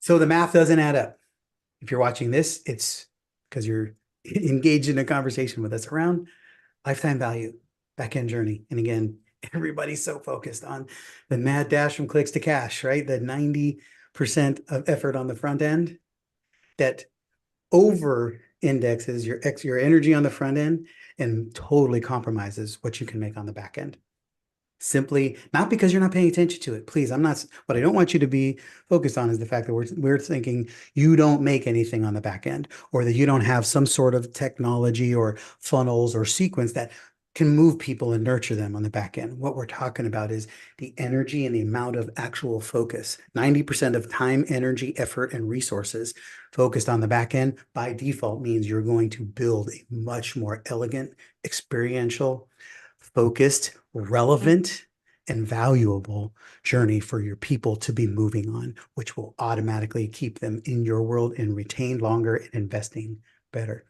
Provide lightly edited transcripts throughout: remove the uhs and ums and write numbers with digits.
So the math doesn't add up. If you're watching this, it's because you're engaged in a conversation with us around lifetime value, back end journey. And again, everybody's so focused on the mad dash from clicks to cash, right? The 90% of effort on the front end that over indexes your energy on the front end and totally compromises what you can make on the back end. Simply not because you're not paying attention to it. Please, I'm not. What I don't want you to be focused on is the fact that we're thinking you don't make anything on the back end, or that you don't have some sort of technology or funnels or sequence that can move people and nurture them on the back end. What we're talking about is the energy and the amount of actual focus. 90% of time, energy, effort, and resources focused on the back end by default means you're going to build a much more elegant, experiential, focused, relevant, and valuable journey for your people to be moving on, which will automatically keep them in your world and retained longer and investing better.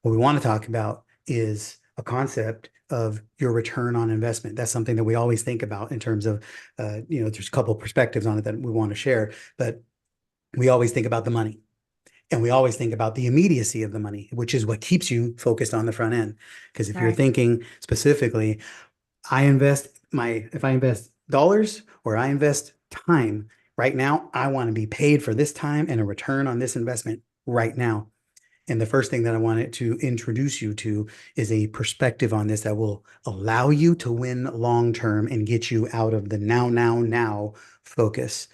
What we want to talk about is a concept of your return on investment. That's something that we always think about in terms of, there's a couple of perspectives on it that we want to share, but we always think about the money. And we always think about the immediacy of the money, which is what keeps you focused on the front end. Because if you're thinking specifically, if I invest dollars or I invest time right now, I want to be paid for this time and a return on this investment right now. And the first thing that I wanted to introduce you to is a perspective on this that will allow you to win long term and get you out of the now focus.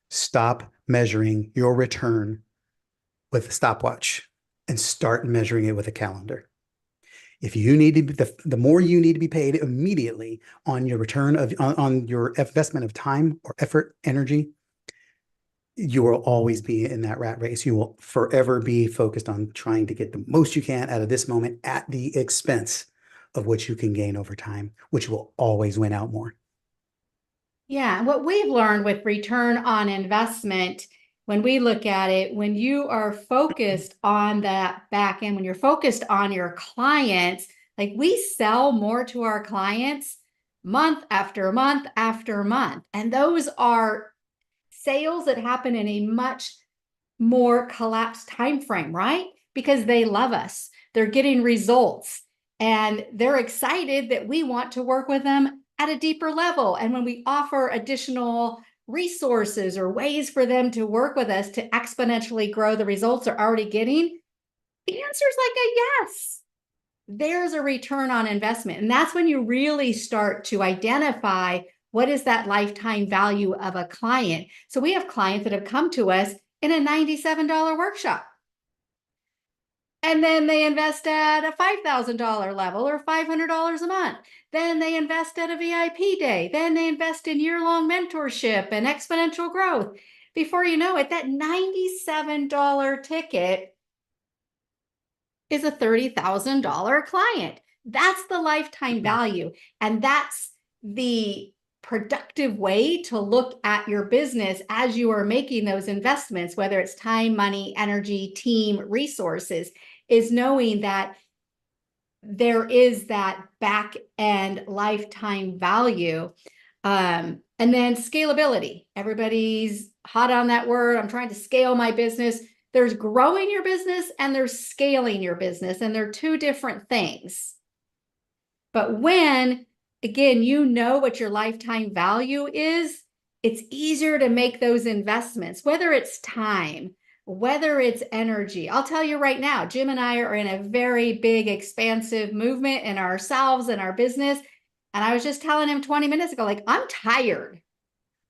Stop measuring your return with a stopwatch and start measuring it with a calendar. If you need to be, the more you need to be paid immediately on your return on your investment of time or effort, energy, you will always be in that rat race. You will forever be focused on trying to get the most you can out of this moment at the expense of what you can gain over time, which will always win out more. Yeah, what we've learned with return on investment, when we look at it, when you are focused on that back end, when you're focused on your clients, like we sell more to our clients month after month after month. And those are sales that happen in a much more collapsed time frame, right? Because they love us. They're getting results and they're excited that we want to work with them at a deeper level. And when we offer additional resources or ways for them to work with us to exponentially grow the results they're already getting, the answer is like a yes. There's a return on investment. And that's when you really start to identify what is that lifetime value of a client. So we have clients that have come to us in a $97 workshop. And then they invest at a $5,000 level or $500 a month. Then they invest at a VIP day. Then they invest in year-long mentorship and exponential growth. Before you know it, that $97 ticket is a $30,000 client. That's the lifetime value. And that's the productive way to look at your business as you are making those investments, whether it's time, money, energy, team, resources, is knowing that there is that back end lifetime value. And then scalability. Everybody's hot on that word. I'm trying to scale my business. There's growing your business and there's scaling your business, and they're two different things. But when, again, you know what your lifetime value is, it's easier to make those investments, whether it's time, whether it's energy. I'll tell you right now, Jim and I are in a very big, expansive movement in ourselves and our business. And I was just telling him 20 minutes ago, like, I'm tired.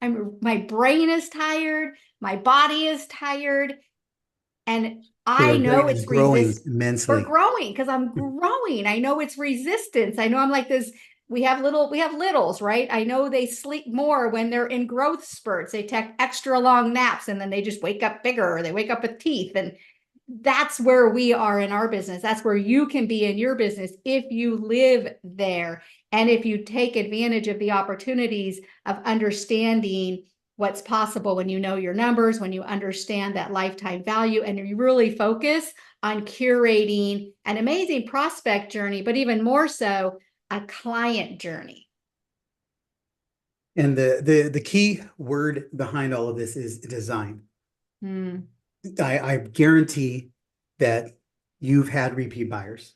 My brain is tired. My body is tired. And So I your know brain is it's growing we're immensely. growing because I'm growing. I know it's resistance. I know I'm like this. We have littles, right? I know they sleep more when they're in growth spurts. They take extra long naps and then they just wake up bigger, or they wake up with teeth. And that's where we are in our business. That's where you can be in your business if you live there. And if you take advantage of the opportunities of understanding what's possible when you know your numbers, when you understand that lifetime value, and you really focus on curating an amazing prospect journey, but even more so, a client journey. And the key word behind all of this is design. Mm. I guarantee that you've had repeat buyers.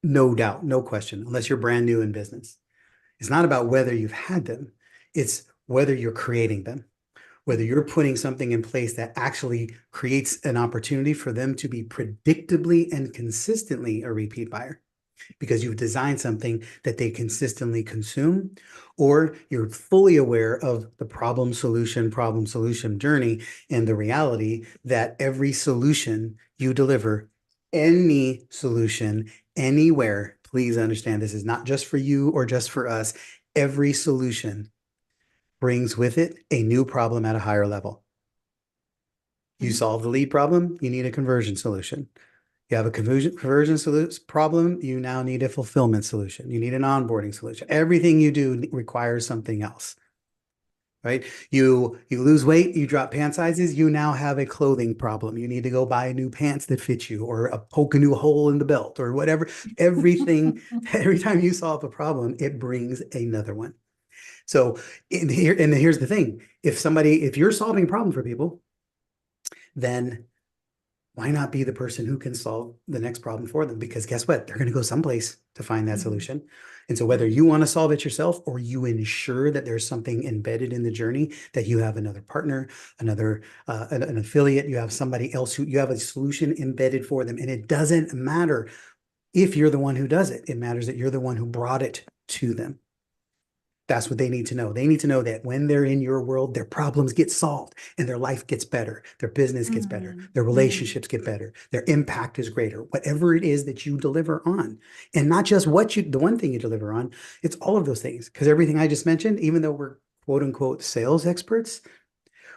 No doubt, no question, unless you're brand new in business. It's not about whether you've had them, it's whether you're creating them, whether you're putting something in place that actually creates an opportunity for them to be predictably and consistently a repeat buyer because you've designed something that they consistently consume, or you're fully aware of the problem solution journey and the reality that every solution you deliver, any solution, anywhere, please understand this is not just for you or just for us. Every solution brings with it a new problem at a higher level. You Mhm. solve the lead problem, you need a conversion solution. You have a conversion solution problem, you now need a fulfillment solution. You need an onboarding solution. Everything you do requires something else, right? You lose weight, you drop pant sizes, you now have a clothing problem. You need to go buy new pants that fit you or poke a new hole in the belt or whatever. Everything, every time you solve a problem, it brings another one. So here's the thing. If you're solving a problem for people, then why not be the person who can solve the next problem for them? Because guess what? They're going to go someplace to find that Mhm. solution. And so whether you want to solve it yourself or you ensure that there's something embedded in the journey, that you have another partner, another an affiliate, you have somebody else who you have a solution embedded for them. And it doesn't matter if you're the one who does it. It matters that you're the one who brought it to them. That's what they need to know. They need to know that when they're in your world, their problems get solved and their life gets better, their business gets better, Mm. their Mm. relationships get better, their impact is greater, whatever it is that you deliver on. And not just the one thing you deliver on, it's all of those things. Because everything I just mentioned, even though we're quote unquote sales experts,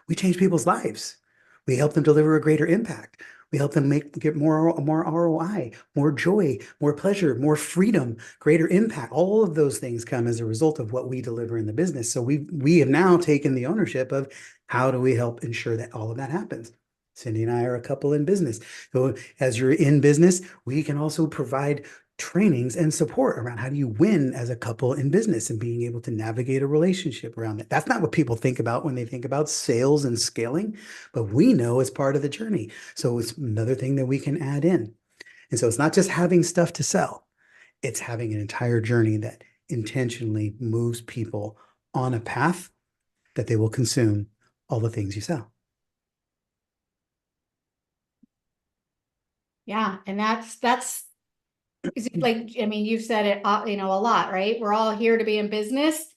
we change people's lives. We help them deliver a greater impact. We help them get more ROI, more joy, more pleasure, more freedom, greater impact. All of those things come as a result of what we deliver in the business. So we have now taken the ownership of how do we help ensure that all of that happens. Cindy and I are a couple in business. So as you're in business, we can also provide trainings and support around how do you win as a couple in business and being able to navigate a relationship around it. That's not what people think about when they think about sales and scaling, but we know it's part of the journey. So it's another thing that we can add in. And so it's not just having stuff to sell, it's having an entire journey that intentionally moves people on a path that they will consume all the things you sell. Yeah. And that's like, I mean, you've said it, a lot, right? We're all here to be in business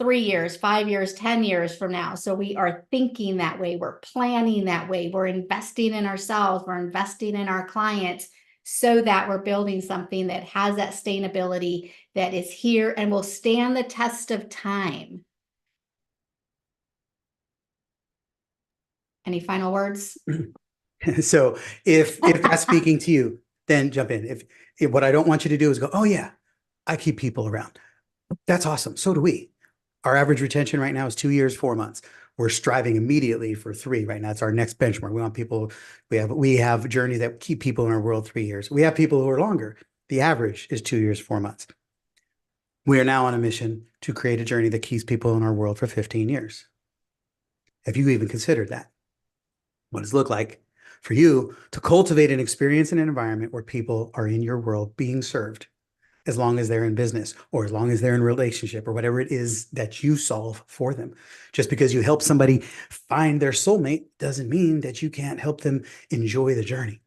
3 years, 5 years, 10 years from now. So we are thinking that way. We're planning that way. We're investing in ourselves. We're investing in our clients so that we're building something that has that sustainability that is here and will stand the test of time. Any final words? So if that's speaking to you, then jump in. If what I don't want you to do is go, oh yeah, I keep people around. That's awesome. So do we. Our average retention right now is 2 years, 4 months. We're striving immediately for 3 right now. It's our next benchmark. We want people, we have journeys that keep people in our world 3 years. We have people who are longer. The average is 2 years, 4 months. We are now on a mission to create a journey that keeps people in our world for 15 years. Have you even considered that? What does it look like for you to cultivate an experience in an environment where people are in your world being served as long as they're in business or as long as they're in relationship or whatever it is that you solve for them. Just because you help somebody find their soulmate doesn't mean that you can't help them enjoy the journey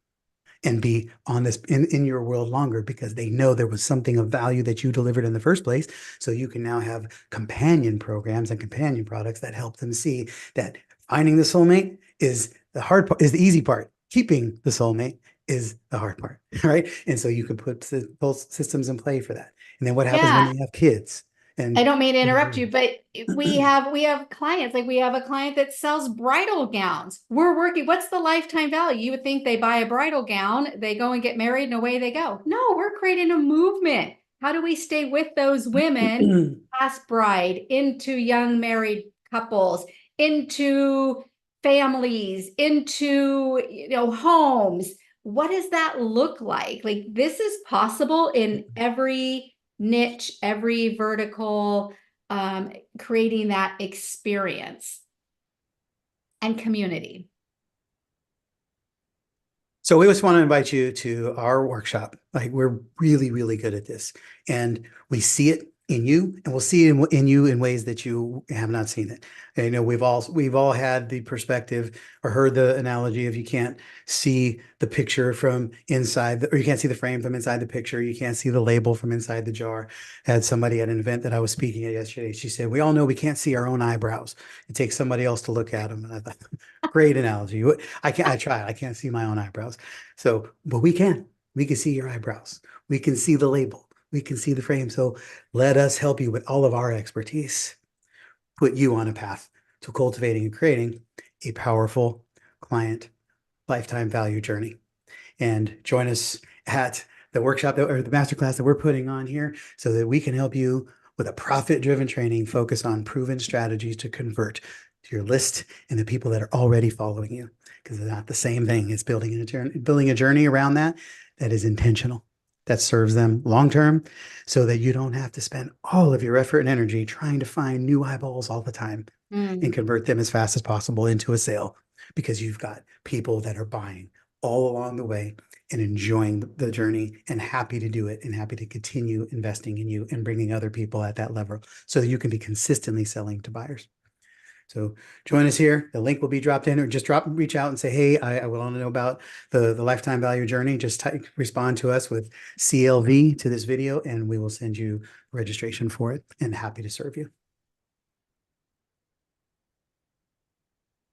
and be on this in your world longer because they know there was something of value that you delivered in the first place. So you can now have companion programs and companion products that help them see that finding the soulmate is the hard part, is the easy part. Keeping the soulmate is the hard part, right? And so you can put both systems in play for that. And then what happens when Yeah. they have kids? I And don't mean to interrupt you, but we have clients, like we have a client that sells bridal gowns. We're working, what's the lifetime value? You would think they buy a bridal gown, they go and get married and away they go. No, we're creating a movement. How do we stay with those women, past bride, into young married couples, into families, into homes? What does that look like? Like this is possible in every niche, every vertical, creating that experience and community. So we just want to invite you to our workshop. Like we're really, really good at this, and we see it in you, and we'll see it in you in ways that you have not seen it. And, you know, we've all had the perspective or heard the analogy of you can't see the picture from inside, or you can't see the frame from inside the picture. You can't see the label from inside the jar. I had somebody at an event that I was speaking at yesterday. She said, "We all know we can't see our own eyebrows. It takes somebody else to look at them." And I thought, great analogy. I can't. I try. I can't see my own eyebrows. So, but we can. We can see your eyebrows. We can see the label. We can see the frame. So let us help you with all of our expertise, put you on a path to cultivating and creating a powerful client lifetime value journey. And join us at the workshop or the masterclass that we're putting on here so that we can help you with a profit-driven training focus on proven strategies to convert to your list and the people that are already following you, because it's not the same thing. It's building a journey around that is intentional, that serves them long term, so that you don't have to spend all of your effort and energy trying to find new eyeballs all the time and convert them as fast as possible into a sale, because you've got people that are buying all along the way and enjoying the journey and happy to do it and happy to continue investing in you and bringing other people at that level so that you can be consistently selling to buyers. So join us here. The link will be dropped in, or just reach out and say, "Hey, I want to know about the lifetime value journey." Just respond to us with CLV to this video, and we will send you registration for it, and happy to serve you.